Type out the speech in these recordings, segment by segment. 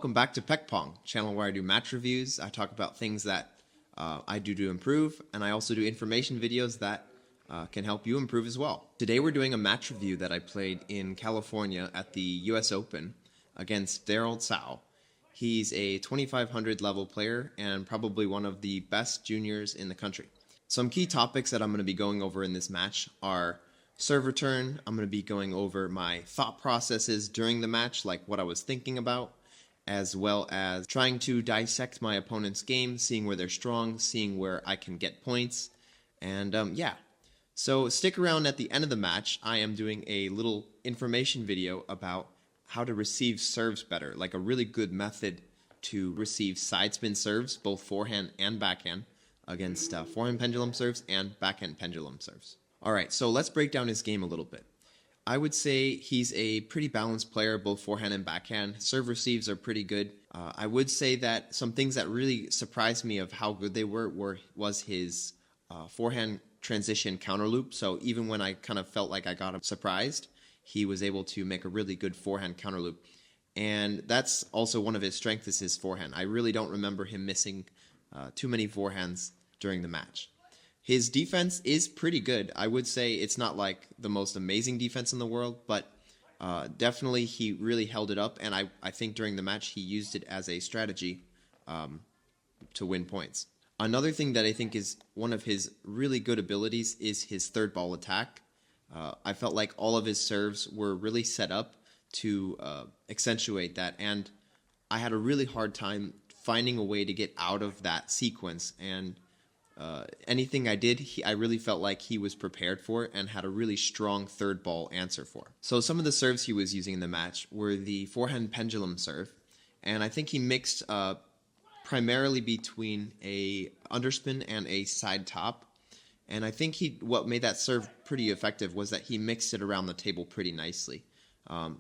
welcome back to PechPong, channel where I do match reviews. I talk about things that I do to improve, and I also do information videos that can help you improve as well. Today we're doing a match review that I played in California at the US Open against Darryl Tsao. He's a 2500 level player and probably one of the best juniors in the country. Some key topics that I'm going to be going over in this match are serve return. I'm going to be going over my thought processes during the match, like what I was thinking about, as well as trying to dissect my opponent's game, seeing where they're strong, seeing where I can get points, and yeah. So stick around at the end of the match. I am doing a little information video about how to receive serves better, like a really good method to receive side spin serves, both forehand and backhand, against forehand pendulum serves and backhand pendulum serves. Alright, so let's break down his game a little bit. I would say he's a pretty balanced player, both forehand and backhand. Serve receives are pretty good. I would say that some things that really surprised me of how good they was his forehand transition counter loop. So even when I kind of felt like I got him surprised, he was able to make a really good forehand counter loop. And that's also one of his strengths, is his forehand. I really don't remember him missing too many forehands during the match. His defense is pretty good. I would say it's not like the most amazing defense in the world, but definitely he really held it up, and I think during the match he used it as a strategy to win points. Another thing that I think is one of his really good abilities is his third ball attack. I felt like all of his serves were really set up to accentuate that, and I had a really hard time finding a way to get out of that sequence, and anything I did, I really felt like he was prepared for it and had a really strong third ball answer for. So some of the serves he was using in the match were the forehand pendulum serve, and I think he mixed primarily between a underspin and a side top. And I think what made that serve pretty effective was that he mixed it around the table pretty nicely.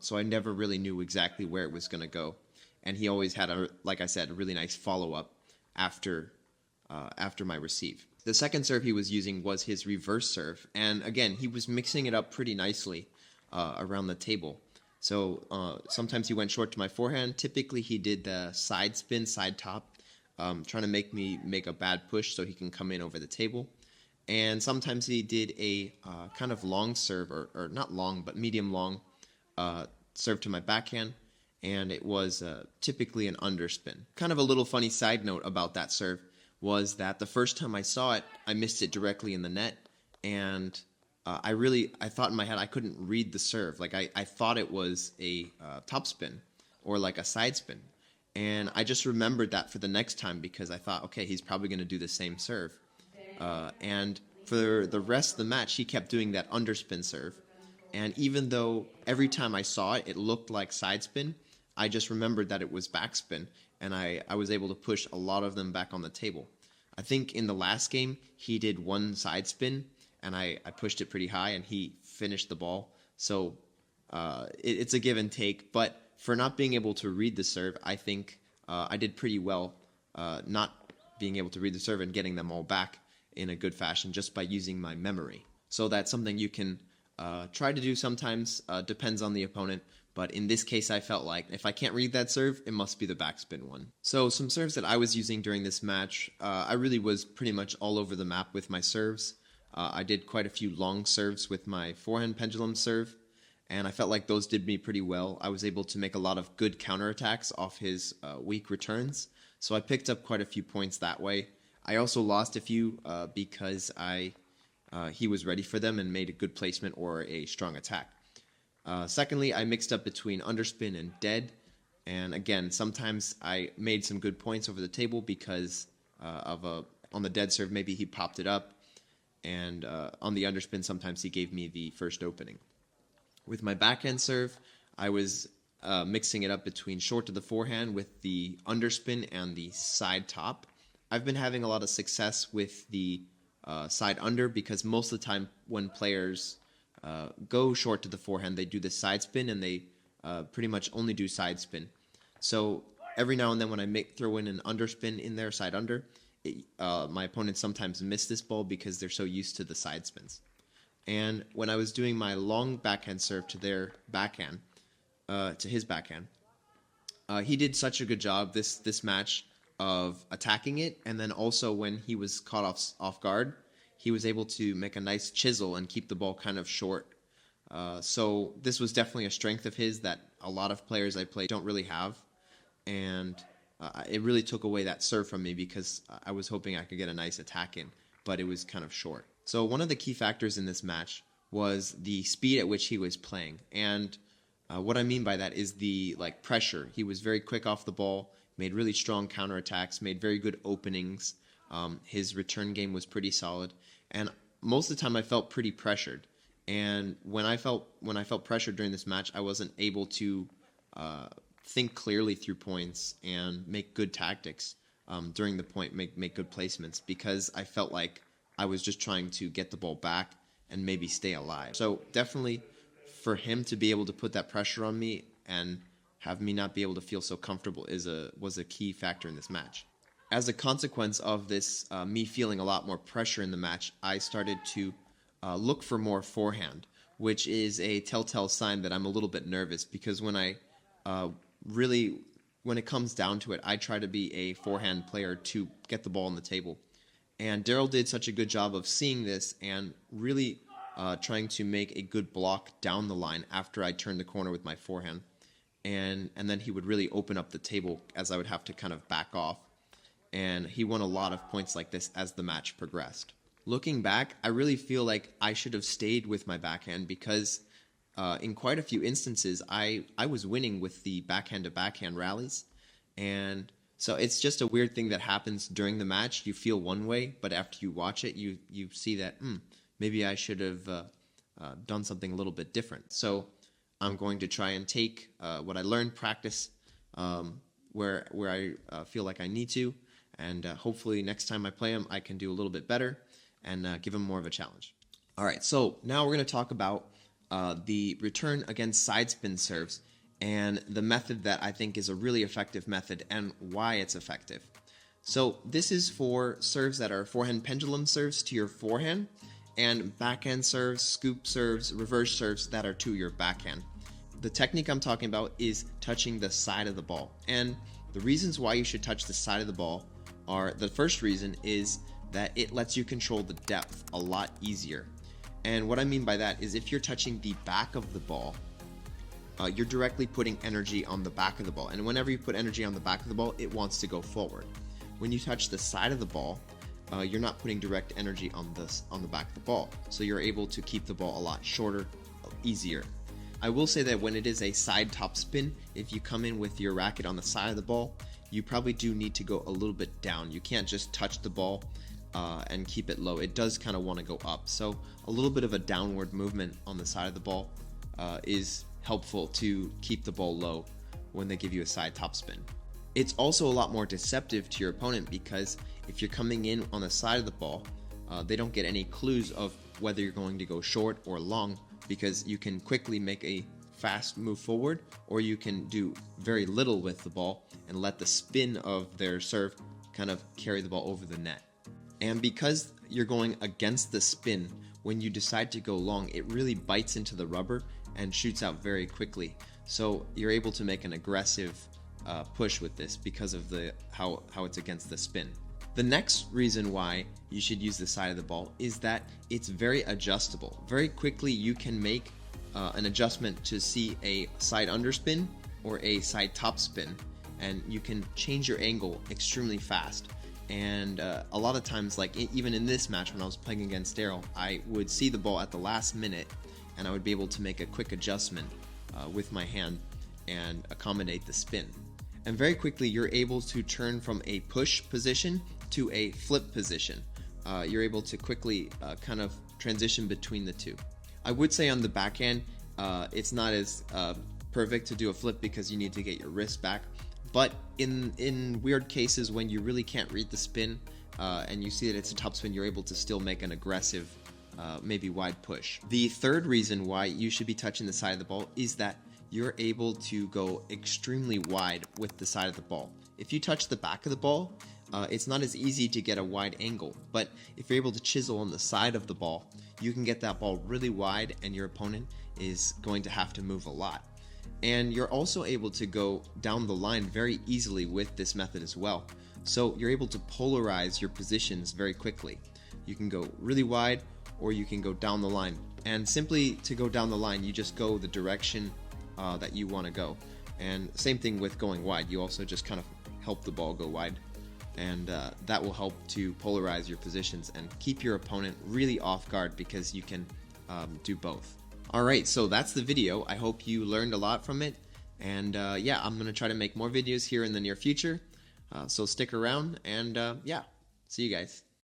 So I never really knew exactly where it was going to go, and he always had like I said, a really nice follow-up after my receive. The second serve he was using was his reverse serve, and again, he was mixing it up pretty nicely around the table. So sometimes he went short to my forehand. Typically he did the side spin, side top, trying to make me make a bad push so he can come in over the table. And sometimes he did a kind of long serve, or not long, but medium long serve to my backhand, and it was typically an underspin. Kind of a little funny side note about that serve was that the first time I saw it, I missed it directly in the net, and I thought in my head I couldn't read the serve. Like I thought it was a topspin or like a side spin, and I just remembered that for the next time because I thought, okay, he's probably going to do the same serve. And for the rest of the match, he kept doing that underspin serve, and even though every time I saw it, it looked like side spin, I just remembered that it was backspin, and I was able to push a lot of them back on the table. I think in the last game, he did one side spin, and I pushed it pretty high, and he finished the ball. So it's a give and take, but for not being able to read the serve, I think I did pretty well not being able to read the serve and getting them all back in a good fashion just by using my memory. So that's something you can try to do sometimes, depends on the opponent. But in this case, I felt like if I can't read that serve, it must be the backspin one. So some serves that I was using during this match, I really was pretty much all over the map with my serves. I did quite a few long serves with my forehand pendulum serve, and I felt like those did me pretty well. I was able to make a lot of good counterattacks off his weak returns, so I picked up quite a few points that way. I also lost a few because he was ready for them and made a good placement or a strong attack. Secondly, I mixed up between underspin and dead, and again, sometimes I made some good points over the table because on the dead serve, maybe he popped it up, and on the underspin, sometimes he gave me the first opening. With my backhand serve, I was mixing it up between short to the forehand with the underspin and the side top. I've been having a lot of success with the side under because most of the time when players go short to the forehand, they do the side spin, and they pretty much only do side spin. So every now and then when I throw in an underspin in their side under, my opponents sometimes miss this ball because they're so used to the side spins. And when I was doing my long backhand serve to their backhand, to his backhand, He did such a good job this match of attacking it, and then also when he was caught off guard, he was able to make a nice chisel and keep the ball kind of short. So this was definitely a strength of his that a lot of players I play don't really have, and it really took away that serve from me because I was hoping I could get a nice attack in, but it was kind of short. So one of the key factors in this match was the speed at which he was playing, and what I mean by that is the pressure. He was very quick off the ball, made really strong counterattacks, made very good openings. His return game was pretty solid, and most of the time I felt pretty pressured. And when I felt pressured during this match, I wasn't able to think clearly through points and make good tactics during the point, make good placements, because I felt like I was just trying to get the ball back and maybe stay alive. So definitely for him to be able to put that pressure on me and have me not be able to feel so comfortable was a key factor in this match. As a consequence of this, me feeling a lot more pressure in the match, I started to look for more forehand, which is a telltale sign that I'm a little bit nervous, because when it comes down to it, I try to be a forehand player to get the ball on the table. And Darryl did such a good job of seeing this and really trying to make a good block down the line after I turned the corner with my forehand. And then he would really open up the table as I would have to kind of back off. And he won a lot of points like this as the match progressed. Looking back, I really feel like I should have stayed with my backhand, because in quite a few instances, I was winning with the backhand-to-backhand rallies. And so it's just a weird thing that happens during the match. You feel one way, but after you watch it, you see that, maybe I should have done something a little bit different. So I'm going to try and take what I learned, practice where I feel like I need to, and hopefully next time I play him, I can do a little bit better and give him more of a challenge. All right, so now we're going to talk about the return against side spin serves and the method that I think is a really effective method and why it's effective. So this is for serves that are forehand pendulum serves to your forehand, and backhand serves, scoop serves, reverse serves that are to your backhand. The technique I'm talking about is touching the side of the ball. And the reasons why you should touch the side of the ball are, the first reason is that it lets you control the depth a lot easier. And what I mean by that is if you're touching the back of the ball, you're directly putting energy on the back of the ball. And whenever you put energy on the back of the ball, it wants to go forward. When you touch the side of the ball, you're not putting direct energy on the back of the ball. So you're able to keep the ball a lot shorter, easier. I will say that when it is a side top spin, if you come in with your racket on the side of the ball, you probably do need to go a little bit down. You can't just touch the ball and keep it low. It does kind of want to go up. So a little bit of a downward movement on the side of the ball is helpful to keep the ball low when they give you a side top spin. It's also a lot more deceptive to your opponent, because if you're coming in on the side of the ball, they don't get any clues of whether you're going to go short or long, because you can quickly make a fast move forward, or you can do very little with the ball and let the spin of their serve kind of carry the ball over the net. And because you're going against the spin, when you decide to go long, it really bites into the rubber and shoots out very quickly. So you're able to make an aggressive push with this because of how it's against the spin. The next reason why you should use the side of the ball is that it's very adjustable. Very quickly you can make an adjustment to see a side underspin or a side top spin, and you can change your angle extremely fast. And a lot of times, like even in this match when I was playing against Darryl, I would see the ball at the last minute and I would be able to make a quick adjustment with my hand and accommodate the spin. And very quickly you're able to turn from a push position to a flip position. You're able to quickly kind of transition between the two. I would say on the backhand, it's not as perfect to do a flip because you need to get your wrist back. But in weird cases when you really can't read the spin and you see that it's a top spin, you're able to still make an aggressive, maybe wide push. The third reason why you should be touching the side of the ball is that you're able to go extremely wide with the side of the ball. If you touch the back of the ball, it's not as easy to get a wide angle, but if you're able to chisel on the side of the ball, you can get that ball really wide and your opponent is going to have to move a lot. And you're also able to go down the line very easily with this method as well. So you're able to polarize your positions very quickly. You can go really wide or you can go down the line. And simply to go down the line, you just go the direction that you want to go. And same thing with going wide. You also just kind of help the ball go wide. And that will help to polarize your positions and keep your opponent really off guard because you can do both. Alright, so that's the video. I hope you learned a lot from it. And yeah, I'm going to try to make more videos here in the near future. So stick around and yeah, see you guys.